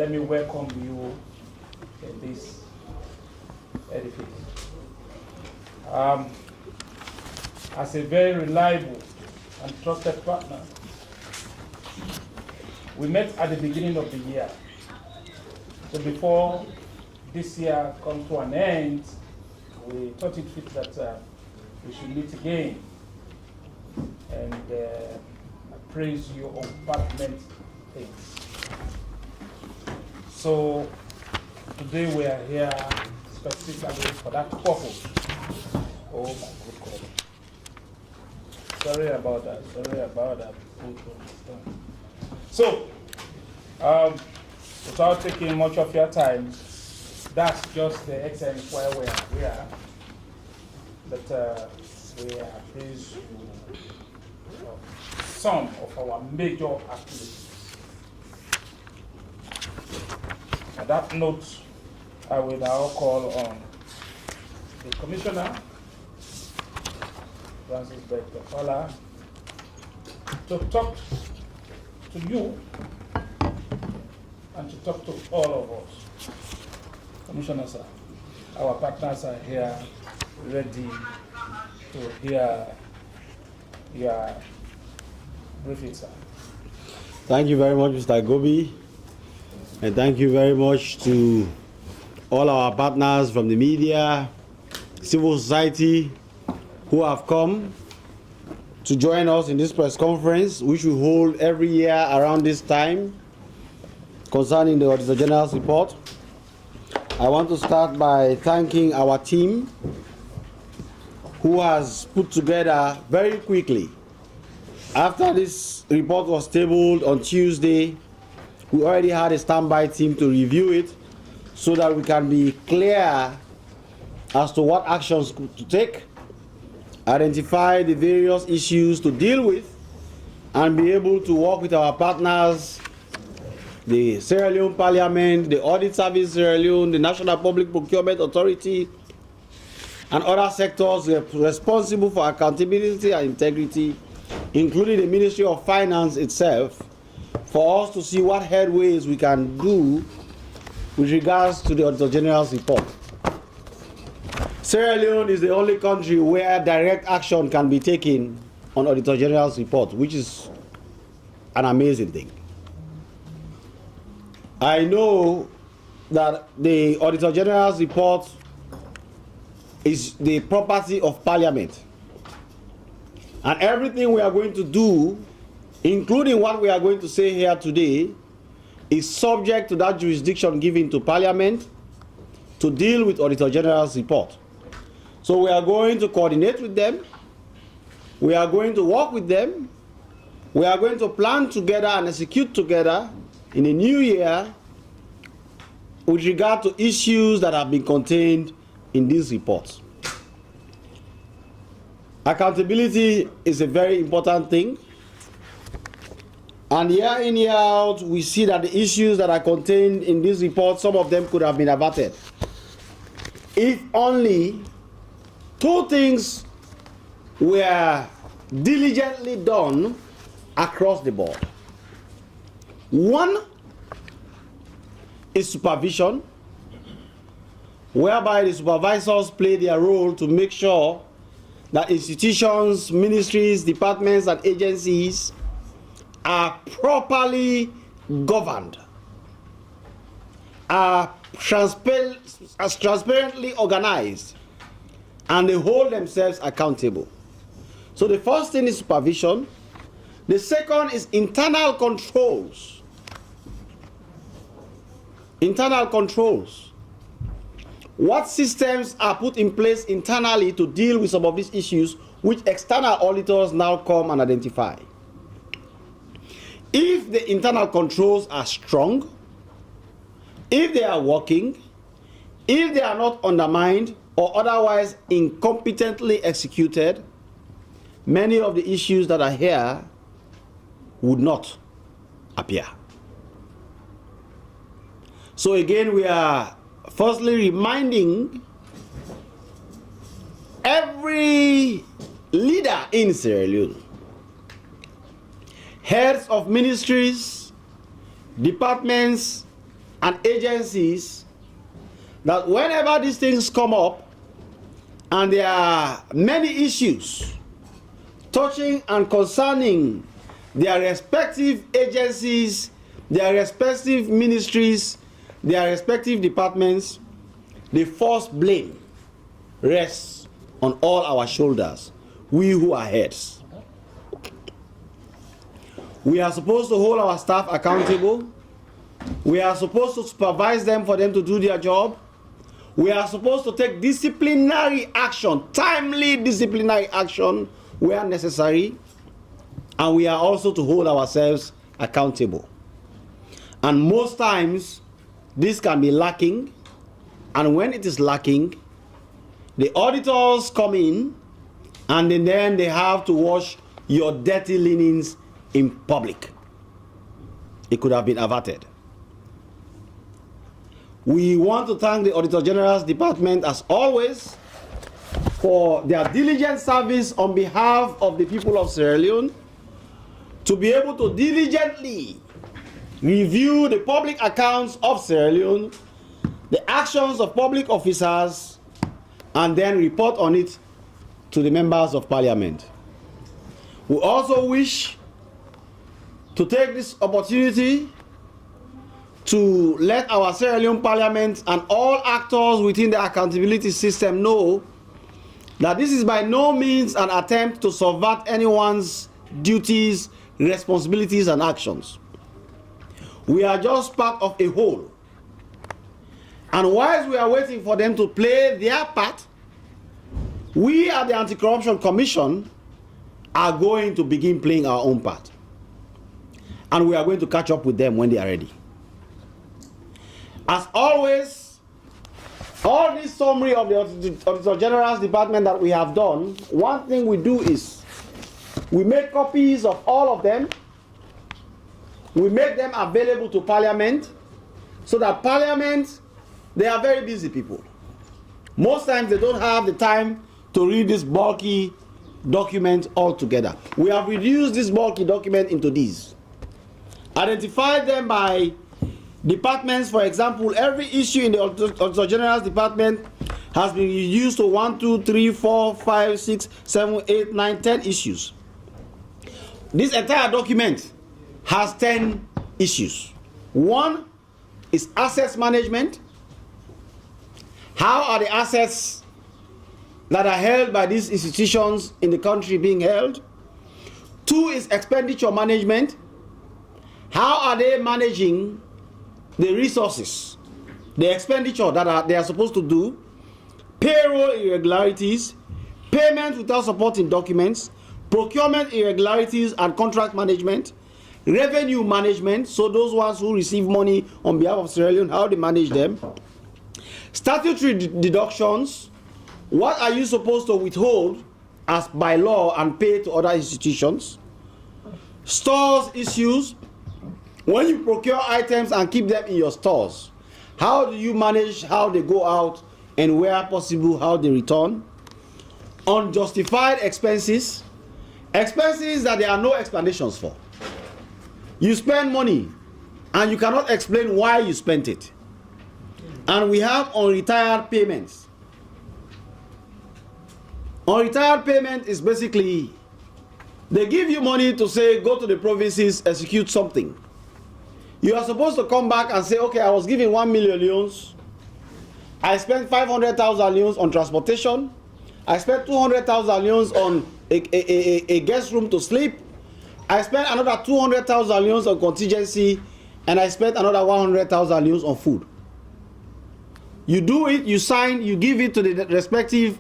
let me welcome you in this edifice. As a very reliable and trusted partner, we met at the beginning of the year. So before this year comes to an end, we thought it fit that we should meet again and appraise you on pertinent things. So today we are here specifically for that purpose. Oh my good God. Sorry about that. So, without taking much of your time, that's just the extent where we are here. That we appraise some of our major activities. On that note, I will now call on the Commissioner, Francis Beck-Fala, to talk to you and to talk to all of us. Commissioner, sir, our partners are here ready to hear your briefing, sir. Thank you very much, Mr. Gobi, and thank you very much to all our partners from the media, civil society, who have come to join us in this press conference, which we hold every year around this time concerning the Auditor General's report. I want to start by thanking our team who has put together very quickly. After this report was tabled on Tuesday, we already had a standby team to review it so that we can be clear as to what actions to take, identify the various issues to deal with, and be able to work with our partners, the Sierra Leone Parliament, the Audit Service Sierra Leone, the National Public Procurement Authority, and other sectors responsible for accountability and integrity, including the Ministry of Finance itself, for us to see what headways we can do with regards to the Auditor General's report. Sierra Leone is the only country where direct action can be taken on Auditor General's report, which is an amazing thing. I know that the Auditor General's report is the property of Parliament. And everything we are going to do, including what we are going to say here today, is subject to that jurisdiction given to Parliament to deal with Auditor General's report. So we are going to coordinate with them, we are going to work with them, we are going to plan together and execute together in the new year with regard to issues that have been contained in these reports. Accountability is a very important thing. And year in, year out, we see that the issues that are contained in this report, some of them could have been averted, if only two things were diligently done across the board. One is supervision, whereby the supervisors play their role to make sure that institutions, ministries, departments, and agencies are properly governed, are transparently organized, and they hold themselves accountable. So the first thing is supervision. The second is internal controls. Internal controls. What systems are put in place internally to deal with some of these issues which external auditors now come and identify? If the internal controls are strong, if they are working, if they are not undermined or otherwise incompetently executed, many of the issues that are here would not appear. So again, we are firstly reminding every leader in Sierra Leone, heads of ministries, departments, and agencies that whenever these things come up and there are many issues touching and concerning their respective agencies, their respective ministries, their respective departments, the first blame rests on all our shoulders, we who are heads. We are supposed to hold our staff accountable. We are supposed to supervise them for them to do their job. We are supposed to take disciplinary action, timely disciplinary action where necessary. And we are also to hold ourselves accountable. And most times, this can be lacking. And when it is lacking, the auditors come in and then they have to wash your dirty linens in public. It could have been averted. We want to thank the Auditor General's Department, as always, for their diligent service on behalf of the people of Sierra Leone, to be able to diligently review the public accounts of Sierra Leone, the actions of public officers, and then report on it to the members of Parliament. We also wish to take this opportunity to let our Sierra Leone Parliament and all actors within the accountability system know that this is by no means an attempt to subvert anyone's duties, responsibilities, and actions. We are just part of a whole. And whilst we are waiting for them to play their part, we at the Anti-Corruption Commission are going to begin playing our own part. And we are going to catch up with them when they are ready. As always, all this summary of the Auditor General's Department that we have done, one thing we do is we make copies of all of them. We make them available to Parliament so that Parliament, they are very busy people. Most times they don't have the time to read this bulky document altogether. We have reduced this bulky document into these. Identified them by departments. For example, every issue in the Auditor General's Department has been reduced to 1, 2, 3, 4, 5, 6, 7, 8, 9, 10 issues. This entire document has 10 issues. One is assets management. How are the assets that are held by these institutions in the country being held? 2 is expenditure management. How are they managing the resources, the expenditure that they are supposed to do? Payroll irregularities, payment without supporting documents, procurement irregularities and contract management, revenue management, so those ones who receive money on behalf of Sierra Leone, how they manage them, statutory deductions, what are you supposed to withhold as by law and pay to other institutions, stores issues, when you procure items and keep them in your stores, how do you manage how they go out and where possible how they return, unjustified expenses, expenses that there are no explanations for. You spend money and you cannot explain why you spent it. And we have unretired payments. Unretired payment is basically, they give you money to say, go to the provinces, execute something. You are supposed to come back and say, okay, I was given 1 million leones. I spent 500,000 leones on transportation. I spent 200,000 leones on a guest room to sleep. I spent another 200,000 leones on contingency, and I spent another 100,000 leones on food. You do it, you sign, you give it to the respective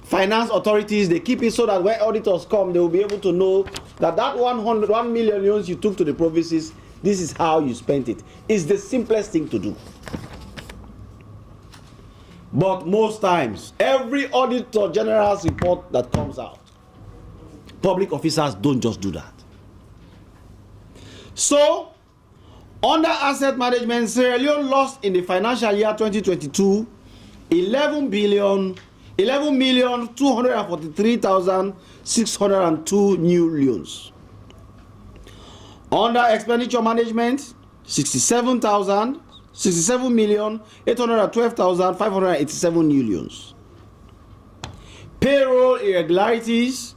finance authorities. They keep it so that when auditors come, they will be able to know that that 1 million leones you took to the provinces, this is how you spent it. It's the simplest thing to do. But most times, every Auditor General's report that comes out, public officers don't just do that. So, under asset management, Sierra Leone lost in the financial year 2022 11,243,602 new loans. Under expenditure management, 67,000. 67,812,587 new loans. Payroll irregularities,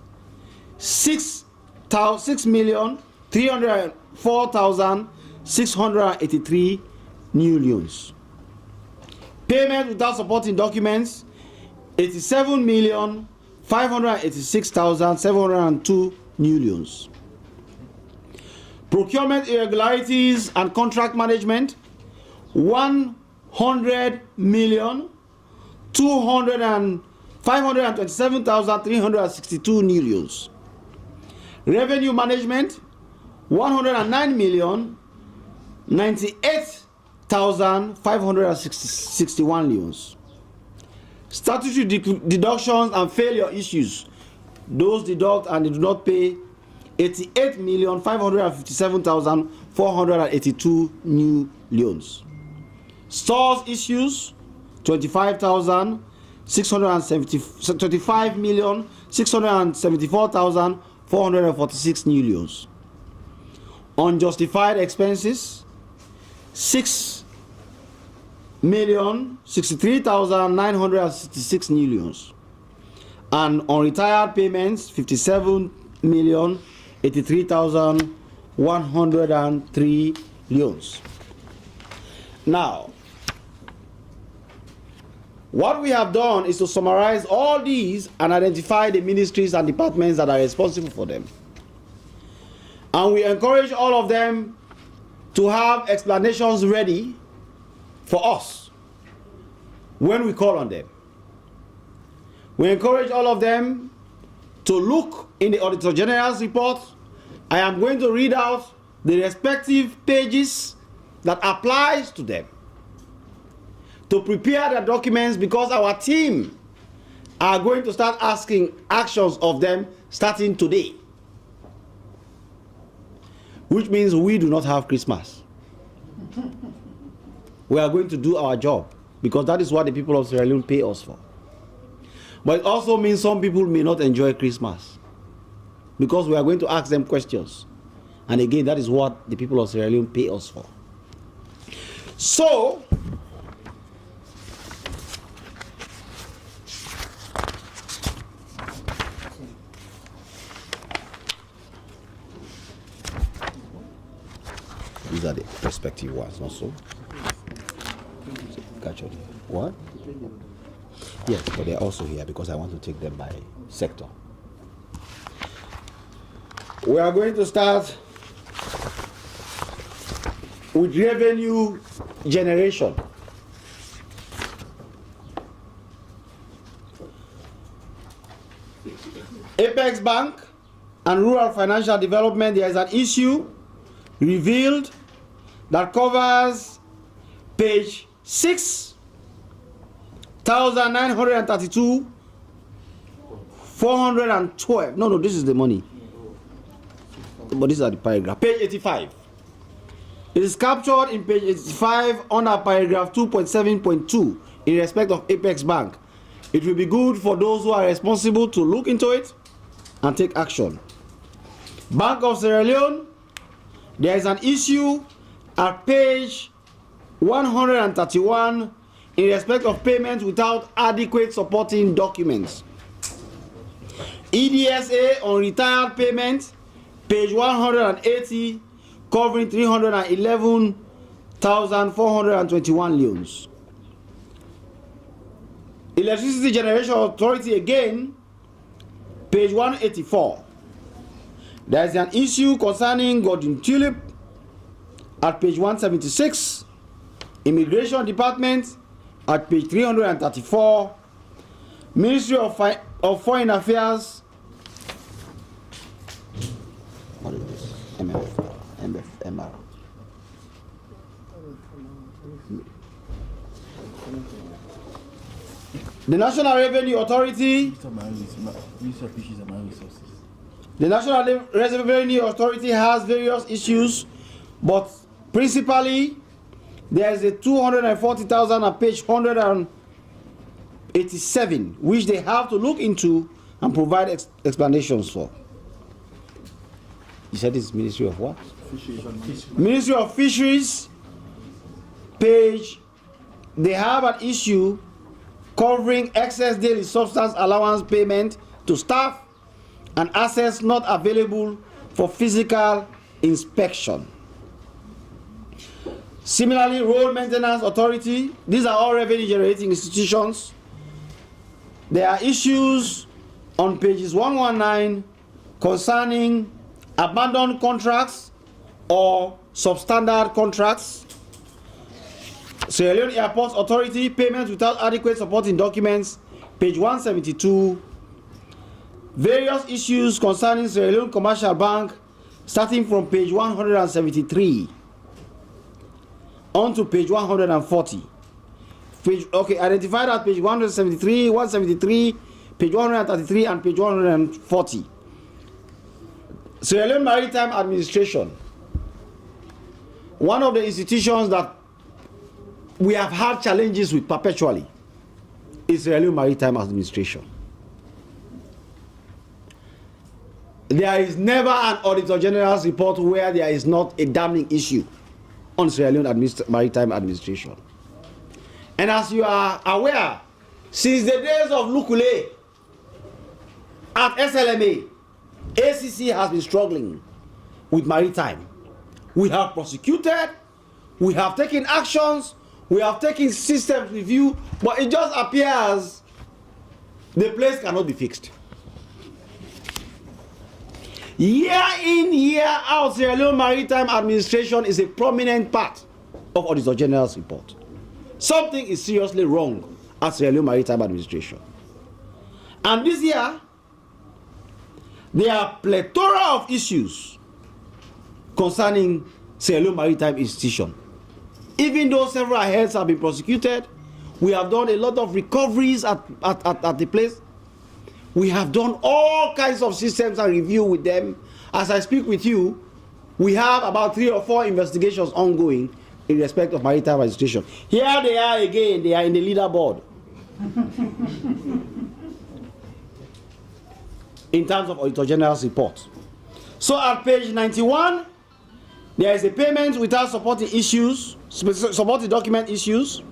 6,304,683 new loans. Payment without supporting documents, 87,586,702 new loans. Procurement irregularities and contract management, 100,527,362 new loans. Revenue management, 109,098,561 loans. Statutory deductions and failure issues, those deduct and they do not pay, 88,557,482 new loans. Stores issues, 25,674,446 new loans. Unjustified expenses, 6,063,966 new loans. And unretired payments, 57,083,103 loans. Now, what we have done is to summarize all these and identify the ministries and departments that are responsible for them. And we encourage all of them to have explanations ready for us when we call on them. We encourage all of them to look in the Auditor General's report. I am going to read out the respective pages that applies to them, to prepare their documents, because our team are going to start asking actions of them starting today. Which means we do not have Christmas. We are going to do our job, because that is what the people of Sierra Leone pay us for. But it also means some people may not enjoy Christmas, because we are going to ask them questions. And again, that is what the people of Sierra Leone pay us for. So, these are the respective ones, not so? Catch up. What? Yes, but they're also here because I want to take them by sector. We are going to start with revenue generation. Apex Bank and Rural Financial Development, there is an issue revealed that covers page 6,932, 412. No, this is the money. But these are the paragraph. Page 85. It is captured in page 85 under paragraph 2.7.2 in respect of Apex Bank. It will be good for those who are responsible to look into it and take action. Bank of Sierra Leone, there is an issue at page 131 in respect of payment without adequate supporting documents. EDSA on retired payment, page 180, covering 311,421 loans. Electricity Generation Authority again, page 184. There is an issue concerning Golden Tulip at page 176. Immigration Department at page 334. Ministry of Foreign Affairs. What is this? MFMR. The National Revenue Authority. The National Revenue Authority has various issues, but principally there is a 240,000 at page 187, which they have to look into and provide explanations for. You said it's Ministry of what? Fisheries. Ministry of Fisheries, they have an issue covering excess daily substance allowance payment to staff and assets not available for physical inspection. Similarly, Road Maintenance Authority, these are all revenue generating institutions. There are issues on pages 119 concerning abandoned contracts or substandard contracts. Sierra Leone Airports Authority, payments without adequate supporting documents, page 172. Various issues concerning Sierra Leone Commercial Bank, starting from page 173 on to page 140. Identified at page 173, 173, page 133, and page 140. Sierra Leone Maritime Administration, one of the institutions that we have had challenges with perpetually, is Sierra Leone Maritime Administration. There is never an Auditor General's report where there is not a damning issue on Sierra Leone Maritime Administration. And as you are aware, since the days of Lukule at SLMA, ACC has been struggling with maritime. We have prosecuted, we have taken actions, we have taken systems review, but it just appears the place cannot be fixed. Year in, year out, Sierra Leone Maritime Administration is a prominent part of Auditor General's report. Something is seriously wrong at Sierra Leone Maritime Administration. And this year, there are plethora of issues concerning Sierra Leone Maritime Institution. Even though several heads have been prosecuted, we have done a lot of recoveries at the place. We have done all kinds of systems and review with them. As I speak with you, we have about 3 or 4 investigations ongoing in respect of maritime administration. Here they are again, they are in the leaderboard. In terms of Auditor General's report. So at page 91, there is a payment without supporting issues, supporting document issues.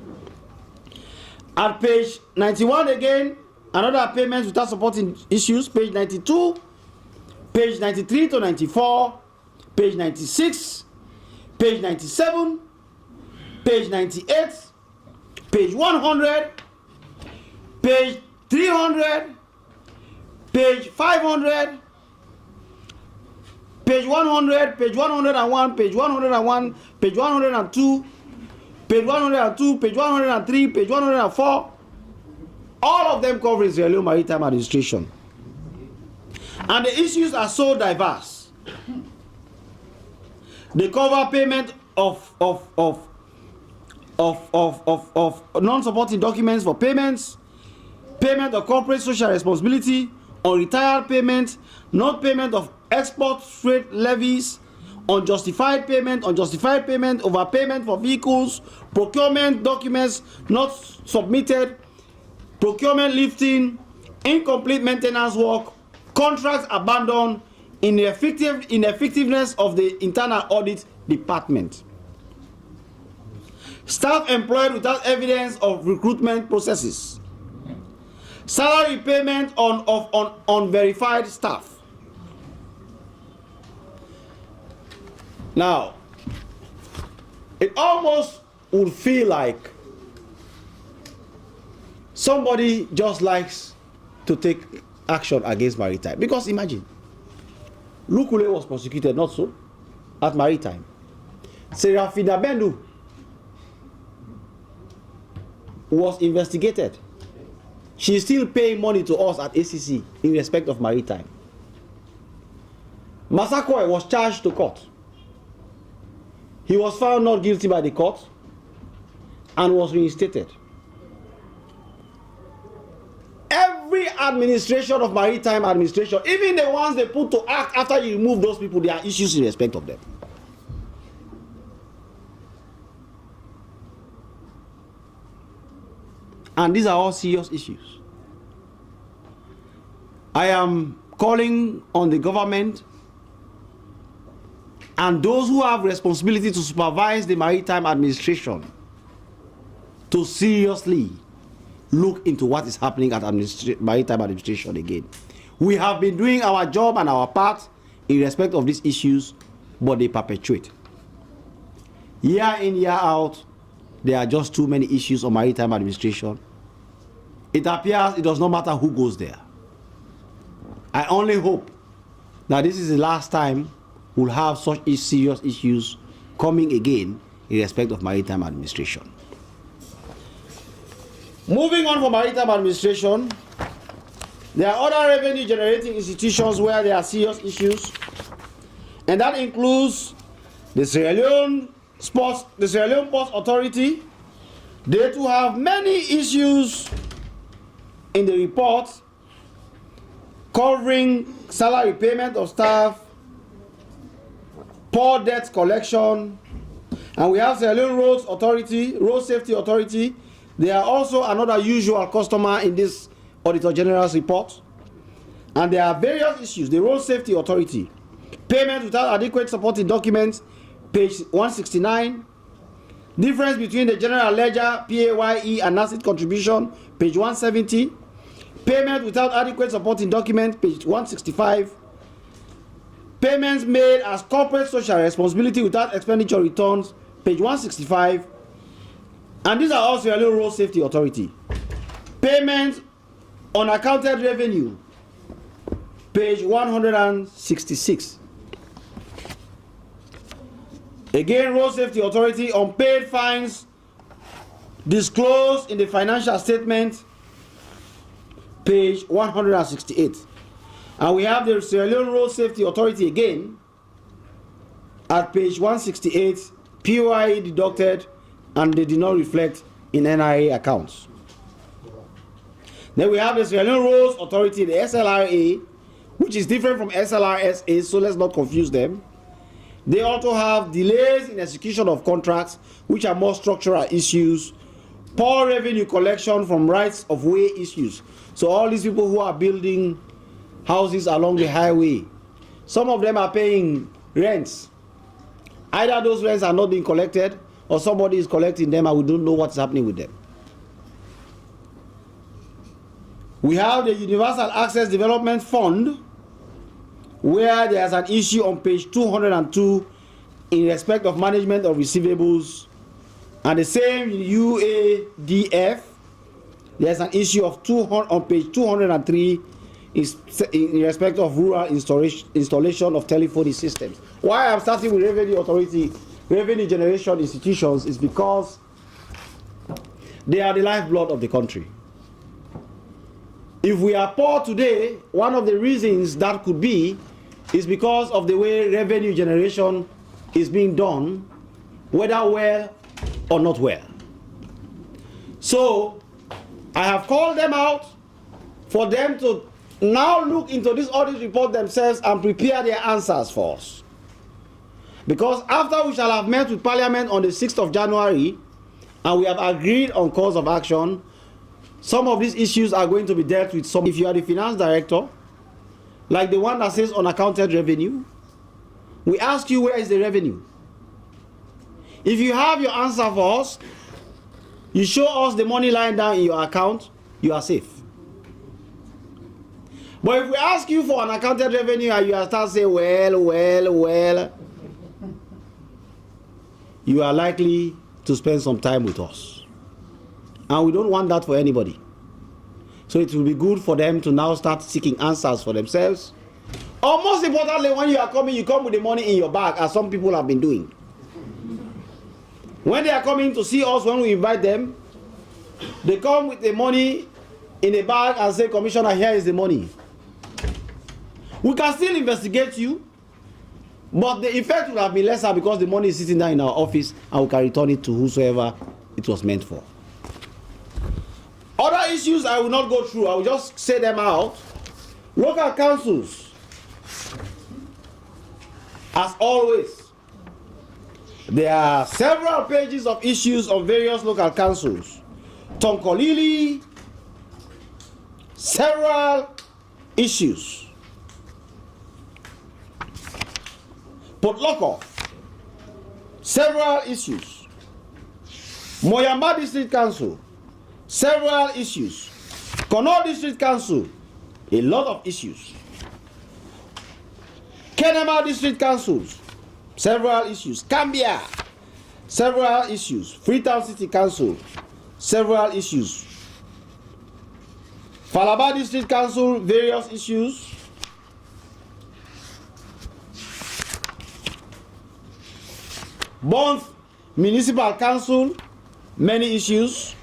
At page 91 again, another payment without supporting issues, page 92, page 93 to 94, page 96, page 97, page 98, page 100, page 300, page 500, page 100, page 101, page 101, page 102, page 102, page 103, page 104, all of them covering Sierra Leone Maritime Administration. And the issues are so diverse. They cover payment of non-supporting documents for payments, payment of corporate social responsibility, unretired payment, not payment of export freight levies, unjustified payment, overpayment for vehicles, procurement documents not submitted, procurement lifting, incomplete maintenance work, contracts abandoned, ineffectiveness of the internal audit department, staff employed without evidence of recruitment processes, salary payment on unverified staff. Now, it almost would feel like somebody just likes to take action against maritime. Because imagine, Lukule was prosecuted, not so, at maritime. Serafina Bendu was investigated. She is still paying money to us at ACC in respect of maritime. Masakoi was charged to court. He was found not guilty by the court and was reinstated. Every administration of maritime administration, even the ones they put to act after you remove those people, there are issues in respect of them. And these are all serious issues. I am calling on the government and those who have responsibility to supervise the maritime administration to seriously look into what is happening at maritime administration again. We have been doing our job and our part in respect of these issues, but they perpetuate. Year in, year out, there are just too many issues on maritime administration. It appears it does not matter who goes there. I only hope that this is the last time we'll have such serious issues coming again in respect of maritime administration. Moving on from maritime administration, there are other revenue generating institutions where there are serious issues, and that includes the Sierra Leone Port Authority. They too have many issues in the report covering salary payment of staff, poor debt collection, and we have Sierra Leone Road Safety Authority. They are also another usual customer in this Auditor General's report. And there are various issues. The Road Safety Authority, payment without adequate supporting documents, page 169. Difference between the general ledger, PAYE, and asset contribution, page 170. Payment without adequate supporting document, page 165. Payments made as corporate social responsibility without expenditure returns, page 165. And these are all Sierra Leone Road Safety Authority. Payments unaccounted revenue, page 166. Again, Road Safety Authority, unpaid fines disclosed in the financial statement, page 168. And we have the Sierra Leone Road Safety Authority again at page 168, POIE deducted, and they did not reflect in NIA accounts. Then we have the Sierra Leone Roads Authority, the SLRA, which is different from SLRSA, so let's not confuse them. They also have delays in execution of contracts, which are more structural issues, poor revenue collection from rights of way issues. So all these people who are building houses along the highway, some of them are paying rents. Either those rents are not being collected, or somebody is collecting them and we don't know what's happening with them. We have the Universal Access Development Fund, where there's an issue on page 202 in respect of management of receivables, and the same UADF, there's an issue of on page 203 in respect of rural installation of telephony systems. Why I'm starting with revenue generation institutions is because they are the lifeblood of the country. If we are poor today, one of the reasons that could be is because of the way revenue generation is being done, whether well or not well. So I have called them out for them to now look into this audit report themselves and prepare their answers for us. Because after we shall have met with Parliament on the 6th of January and we have agreed on course of action, some of these issues are going to be dealt with. If you are the finance director, like the one that says unaccounted revenue, we ask you, where is the revenue? If you have your answer for us, you show us the money lying down in your account, you are safe. But if we ask you for unaccounted revenue and you start saying, well, you are likely to spend some time with us. And we don't want that for anybody. So it will be good for them to now start seeking answers for themselves. Or most importantly, when you are coming, you come with the money in your bag, as some people have been doing. When they are coming to see us, when we invite them, they come with the money in a bag and say, Commissioner, here is the money. We can still investigate you, but the effect will have been lesser because the money is sitting there in our office and we can return it to whosoever it was meant for. Other issues I will not go through, I will just say them out. Local councils, as always, there are several pages of issues of various local councils. Tonkolili, several issues. Port Loko, several issues. Moyamba District Council, several issues. Kono District Council, a lot of issues. Kenema District Councils, several issues. Cambia, several issues. Freetown City Council, several issues. Falaba District Council, various issues. Bonth Municipal Council, many issues.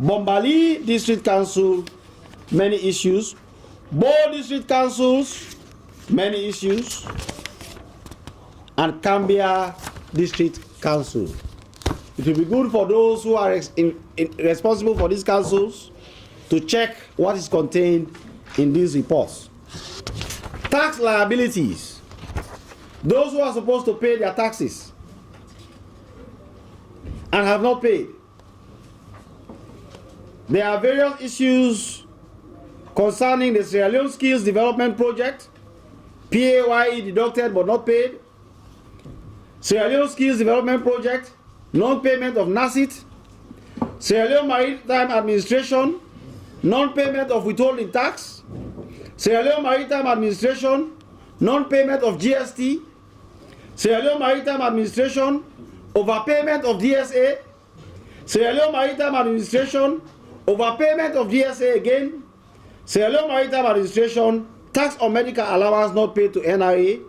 Bombali District Council, many issues. Bo District Councils, many issues. And Cambia District Council. It will be good for those who are responsible for these councils to check what is contained in these reports. Tax liabilities. Those who are supposed to pay their taxes and have not paid. There are various issues concerning the Sierra Leone Skills Development Project, PAYE deducted but not paid. Sierra Leone Skills Development Project, non-payment of NACIT. Sierra Leone Maritime Administration, non-payment of withholding tax. Sierra Leone Maritime Administration, non-payment of GST. Sierra Leone Maritime Administration, overpayment of DSA. Sierra Leone Maritime Administration, overpayment of DSA again. Sierra Leone Maritime Administration, tax on medical allowance not paid to NRA.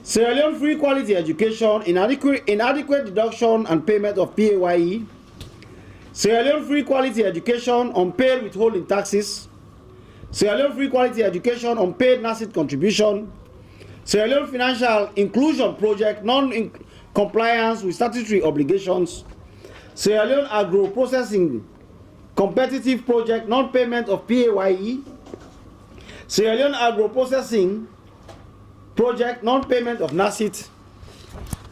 Sierra Leone Free Quality Education, inadequate deduction and payment of PAYE. Sierra Leone Free Quality Education, unpaid withholding taxes. Sierra Leone Free Quality Education, unpaid NACIT contribution. Sierra Leone Financial Inclusion Project, non-compliance with statutory obligations. Sierra Leone Agro Processing Competitive Project, non-payment of PAYE. Sierra Leone Agro Processing Project, non-payment of NACIT.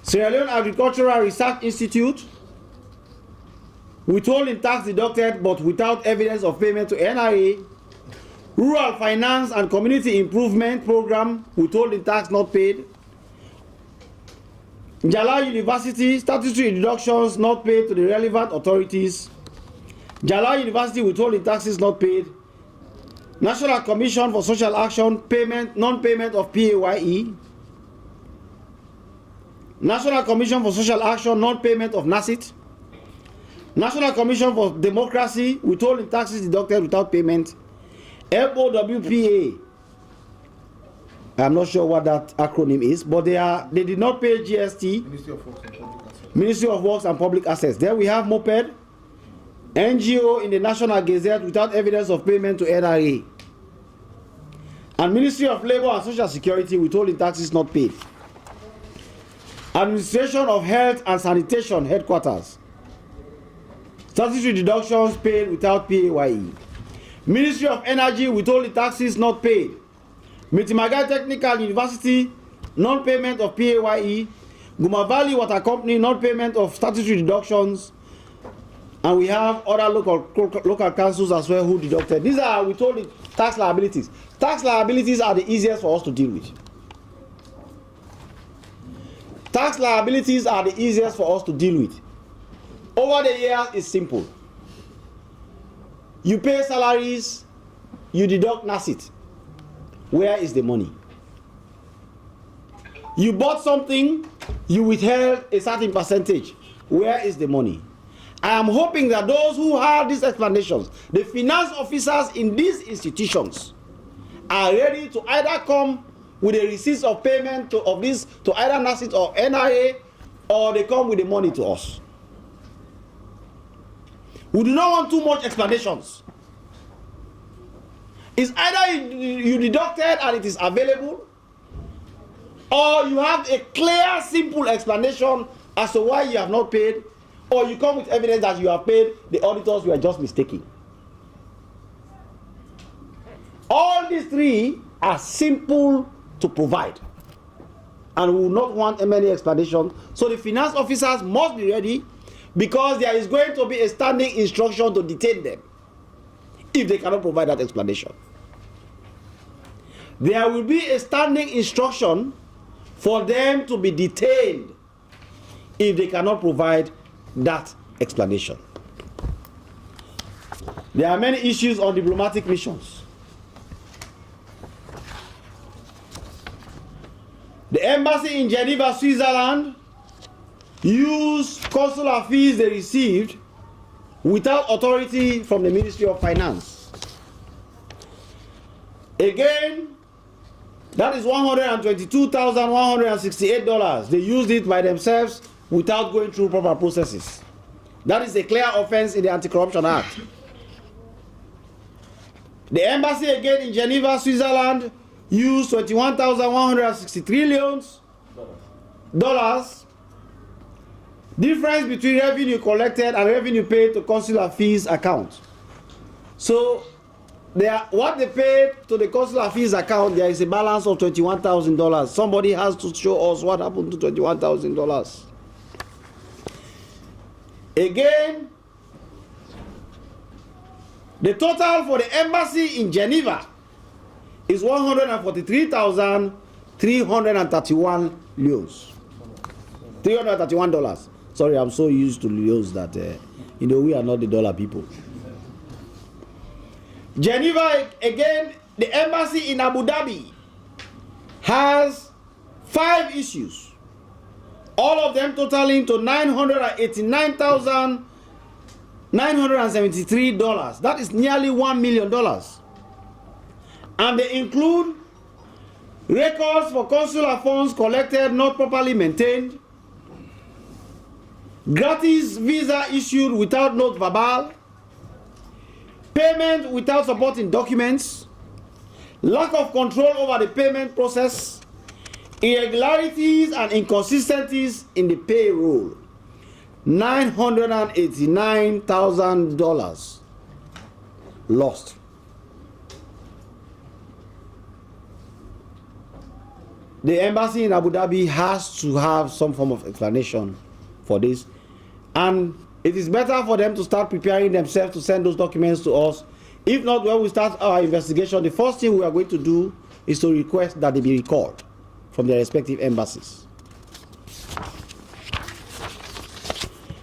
Sierra Leone Agricultural Research Institute, withholding tax deducted but without evidence of payment to NRA. Rural Finance and Community Improvement Program, withholding tax not paid. Jala University, statutory deductions not paid to the relevant authorities. Jala University, withholding taxes not paid. National Commission for Social Action, payment, non-payment of PAYE. National Commission for Social Action, non-payment of NACIT. National Commission for Democracy, withholding taxes deducted without payment. FOWPA, I'm not sure what that acronym is, but they did not pay GST. Ministry of Works and Public Assets. Then we have MOPED, NGO in the National Gazette without evidence of payment to NRA. And Ministry of Labor and Social Security, withholding taxes not paid. Administration of Health and Sanitation Headquarters, statutory deductions paid without PAYE. Ministry of Energy, withholding taxes not paid. Mitimagai Technical University, non-payment of PAYE. Guma Valley Water Company, non-payment of statutory deductions. And we have other local councils as well who deducted. These are withholding tax liabilities. Tax liabilities are the easiest for us to deal with. Tax liabilities are the easiest for us to deal with. Over the years, it's simple. You pay salaries, you deduct NACIT. Where is the money? You bought something, you withheld a certain percentage. Where is the money? I am hoping that those who have these explanations, the finance officers in these institutions, are ready to either come with the receipts of payment of this to either NACIT or NRA, or they come with the money to us. We do not want too much explanations. It's either you deducted and it is available, or you have a clear, simple explanation as to why you have not paid, or you come with evidence that you have paid, the auditors were just mistaken. All these three are simple to provide, and we will not want many explanations. So the finance officers must be ready, because there is going to be a standing instruction to detain them if they cannot provide that explanation. There will be a standing instruction for them to be detained if they cannot provide that explanation. There are many issues on diplomatic missions. The embassy in Geneva, Switzerland, used consular fees they received without authority from the Ministry of Finance. Again, that is $122,168. They used it by themselves without going through proper processes. That is a clear offense in the Anti-Corruption Act. The embassy again in Geneva, Switzerland, used $21,163 dollars. Difference between revenue collected and revenue paid to consular fees account. So, what they paid to the consular fees account, there is a balance of $21,000. Somebody has to show us what happened to $21,000. Again, the total for the embassy in Geneva is $143,331 leons. $331. Sorry, I'm so used to leons that, we are not the dollar people. Geneva, again, the embassy in Abu Dhabi has 5 issues, all of them totaling to $989,973. That is nearly $1 million. And they include records for consular funds collected not properly maintained, gratis visa issued without note verbal, payment without supporting documents, lack of control over the payment process, irregularities and inconsistencies in the payroll. $989,000 lost. The embassy in Abu Dhabi has to have some form of explanation for this, and it is better for them to start preparing themselves to send those documents to us. If not, when we start our investigation, the first thing we are going to do is to request that they be recalled from their respective embassies.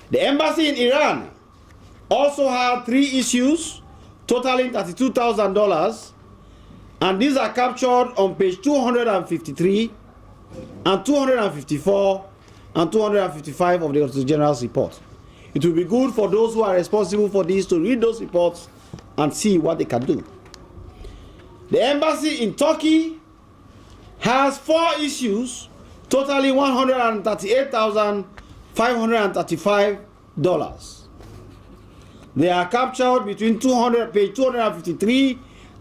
The embassy in Iran also had 3 issues totaling $32,000, and these are captured on page 253 and 254 and 255 of the Auditor General's report. It will be good for those who are responsible for this to read those reports and see what they can do. The embassy in Turkey has 4 issues totaling $138,535. They are captured between page 253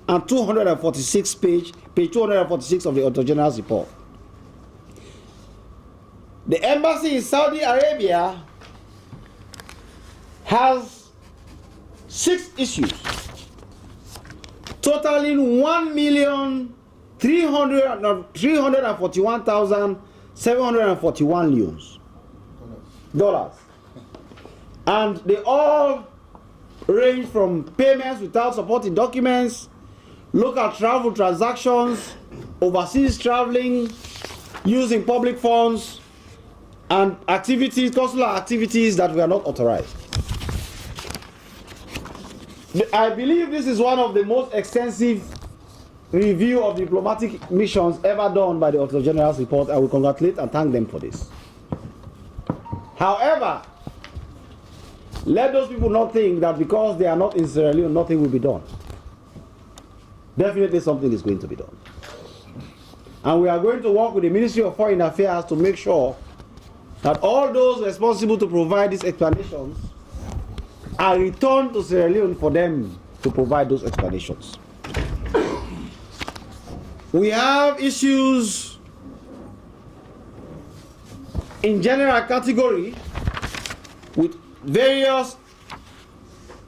and 246 page 246 of the Auditor General's report. The embassy in Saudi Arabia has 6 issues totaling $1,341,741 dollars, and they all range from payments without supporting documents, local travel transactions, overseas traveling, using public funds, and activities, consular activities that were not authorized. I believe this is one of the most extensive review of diplomatic missions ever done by the Auditor General's report. I will congratulate and thank them for this. However, let those people not think that because they are not in Sierra Leone, nothing will be done. Definitely something is going to be done. And we are going to work with the Ministry of Foreign Affairs to make sure that all those responsible to provide these explanations are returned to Sierra Leone for them to provide those explanations. We have issues in general category with various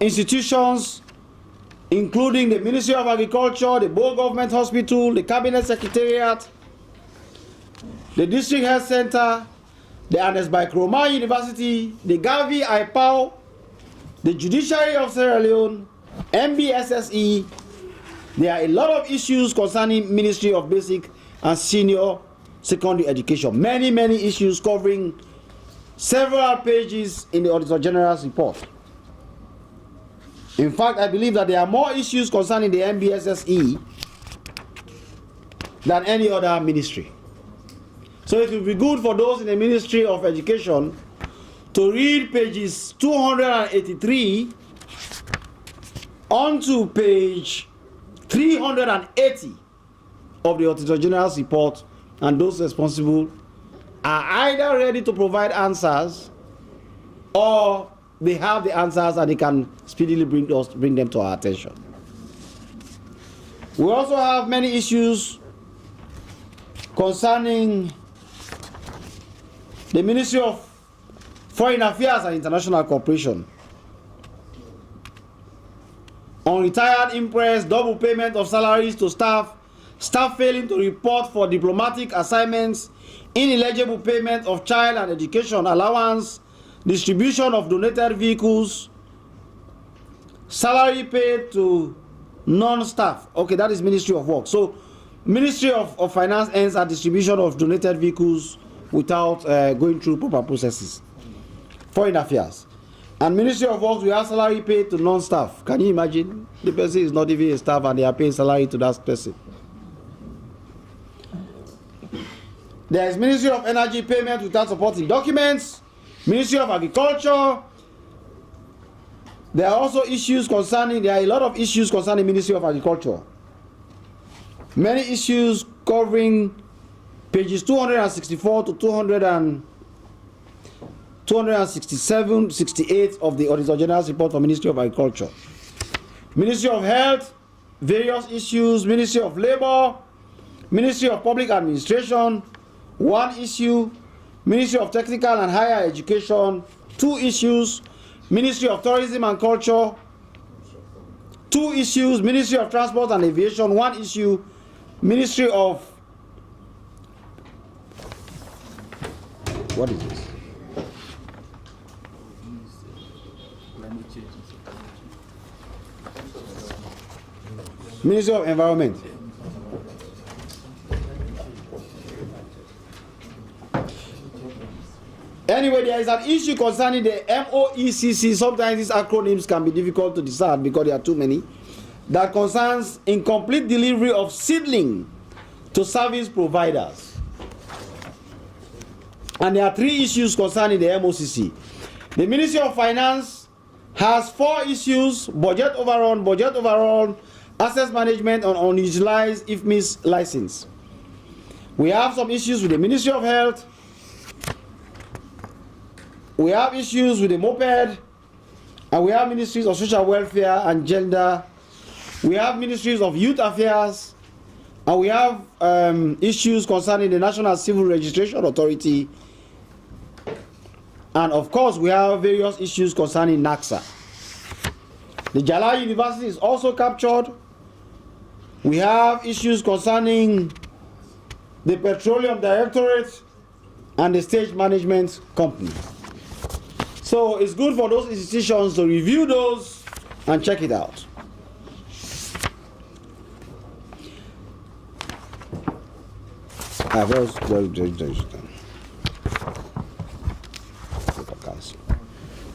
institutions, including the Ministry of Agriculture, the Board Government Hospital, the Cabinet Secretariat, the District Health Center, the Ernest Bai Kromah University, the Gavi IPAO, the Judiciary of Sierra Leone, MBSSE. There are a lot of issues concerning Ministry of Basic and Senior Secondary Education. Many issues covering several pages in the Auditor General's report. In fact, I believe that there are more issues concerning the MBSSE than any other ministry. So it will be good for those in the Ministry of Education to read pages 283 onto page 380 of the Auditor General's report, and those responsible are either ready to provide answers or they have the answers and they can speedily bring them to our attention. We also have many issues concerning the Ministry of Foreign Affairs and International Cooperation. Unretired impress, double payment of salaries to staff, staff failing to report for diplomatic assignments, ineligible payment of child and education allowance, distribution of donated vehicles, salary paid to non-staff. Okay, that is Ministry of Work. So Ministry of Finance ends at distribution of donated vehicles without going through proper processes. Foreign Affairs. And Ministry of Works, we have salary paid to non-staff. Can you imagine? The person is not even a staff and they are paying salary to that person. There is Ministry of Energy payment without supporting documents. Ministry of Agriculture. There are also issues concerning, there are a lot of issues concerning Ministry of Agriculture. Many issues covering pages 264 to 267, 68 of the Auditor General's report for Ministry of Agriculture. Ministry of Health, various issues. Ministry of Labor, Ministry of Public Administration, one issue. Ministry of Technical and Higher Education, two issues. Ministry of Tourism and Culture, two issues. Ministry of Transport and Aviation, one issue. Ministry of, what is this? Ministry of Environment. Anyway, there is an issue concerning the MOECC. Sometimes these acronyms can be difficult to decide because there are too many. That concerns incomplete delivery of seedling to service providers. And there are three issues concerning the MOCC. The Ministry of Finance has four issues: budget overrun, access management, and unutilized IFMIS license. We have some issues with the Ministry of Health. We have issues with the moped, and we have ministries of social welfare and gender. We have ministries of youth affairs, and we have issues concerning the National Civil Registration Authority. And of course, we have various issues concerning NACSA. The Jalal University is also captured. We have issues concerning the Petroleum Directorate and the Stage Management Company. So it's good for those institutions to review those and check it out.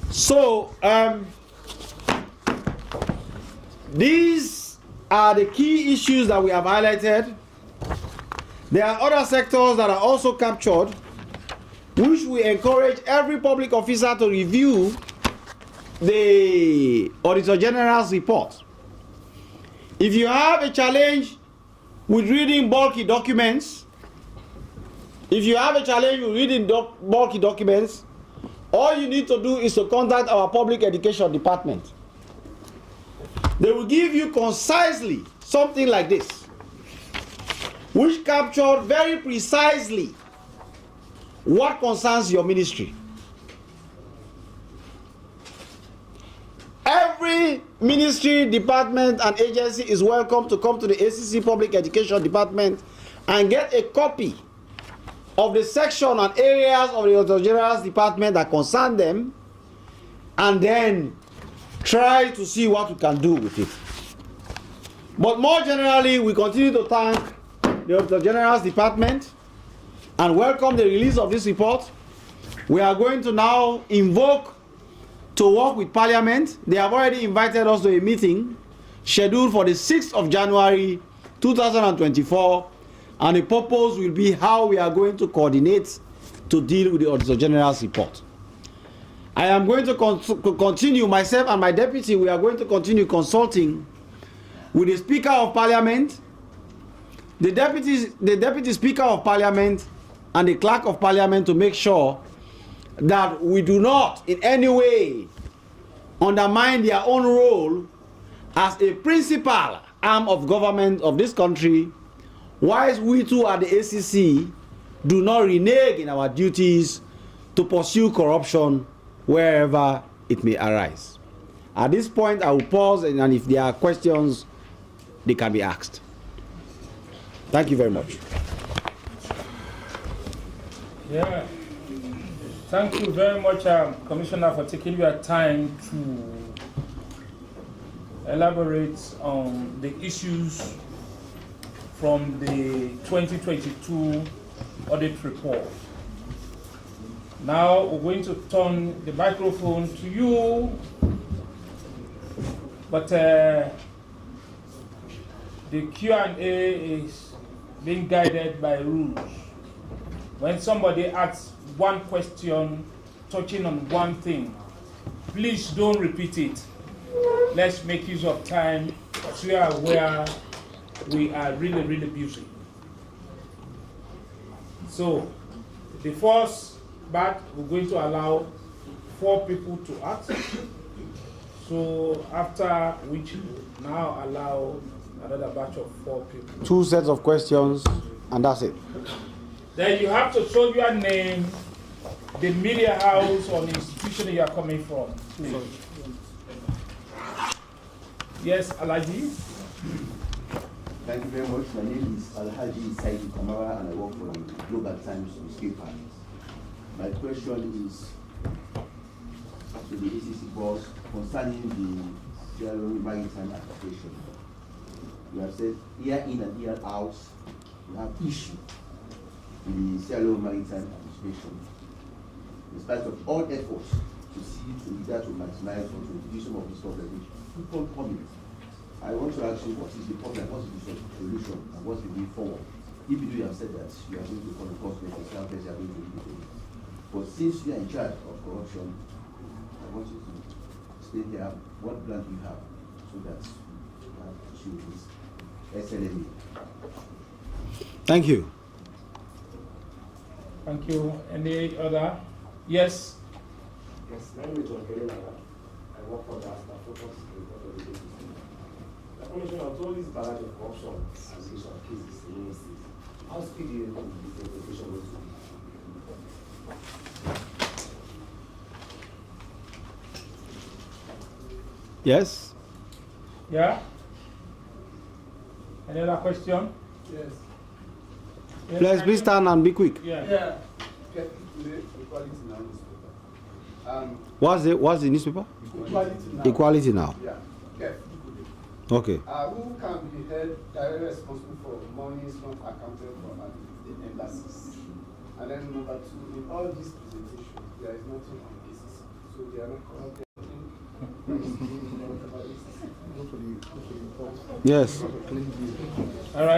So these are the key issues that we have highlighted. There are other sectors that are also captured, which we encourage every public officer to review the Auditor General's report. If you have a challenge with reading bulky documents, all you need to do is to contact our public education department. They will give you concisely something like this, which captured very precisely what concerns your ministry. Every ministry, department, and agency is welcome to come to the ACC Public Education Department and get a copy of the section and areas of the Auditor General's department that concern them, and then try to see what we can do with it. But more generally, we continue to thank the Auditor General's department and welcome the release of this report. We are going to now invoke to work with Parliament. They have already invited us to a meeting scheduled for the 6th of January 2024, and the purpose will be how we are going to coordinate to deal with the Auditor General's report. I am going to continue, myself and my deputy, we are going to continue consulting with the Speaker of Parliament, the Deputy Speaker of Parliament, and the Clerk of Parliament to make sure that we do not in any way undermine their own role as a principal arm of government of this country, whilst we too at the ACC do not renege in our duties to pursue corruption wherever it may arise. At this point, I will pause, and if there are questions, they can be asked. Thank you very much. Yeah. Thank you very much, Commissioner, for taking your time to elaborate on the issues from the 2022 audit report. Now we're going to turn the microphone to you, but the Q&A is being guided by rules. When somebody asks one question touching on one thing, please don't repeat it. Let's make use of time, because we are aware we are really, really busy. So the first batch, we're going to allow 4 people to ask. So after which, now allow another batch of 4 people. 2 sets of questions, and that's it. Then you have to show your name, the media house or the institution you are coming from. Please. Yes, Alaji. Thank you very much. My name is Alhaji Saidi Kamara, and I work for the Global Times newspaper. My question is to the ACC boss concerning the Sierra Leone Maritime Administration. You have said year in and year out, you have issue with the Sierra Leone Maritime Administration. In spite of all efforts to see to either to maximize or to reduce some of these problems, people comment. I want to ask you, what is the problem, what is the solution, and what's the way forward? If you have said that you are going to call the cost makers, you are going to do it. But since you are in charge of corruption, I want you to stay here. What plan do you have so that you have to achieve this SLME? Thank you. Thank you. Any other? Yes. Yes, my name is John Kelly. I work for the Focus report of the ACC. The Commission of all these barrage of corruption accusation cases in the state, how speedy is the investigation going to be? Yes? Yeah? Any other question? Yes. Yes, Please stand and be quick. Yeah. Equality now newspaper. What's the newspaper? Equality now. Equality Now. Yeah. Okay. Okay. Who can be held directly responsible for monies not accounted for at the embassies? And then number 2, in all these presentations, there is nothing on cases. So they are not corrupt. Yes. All right.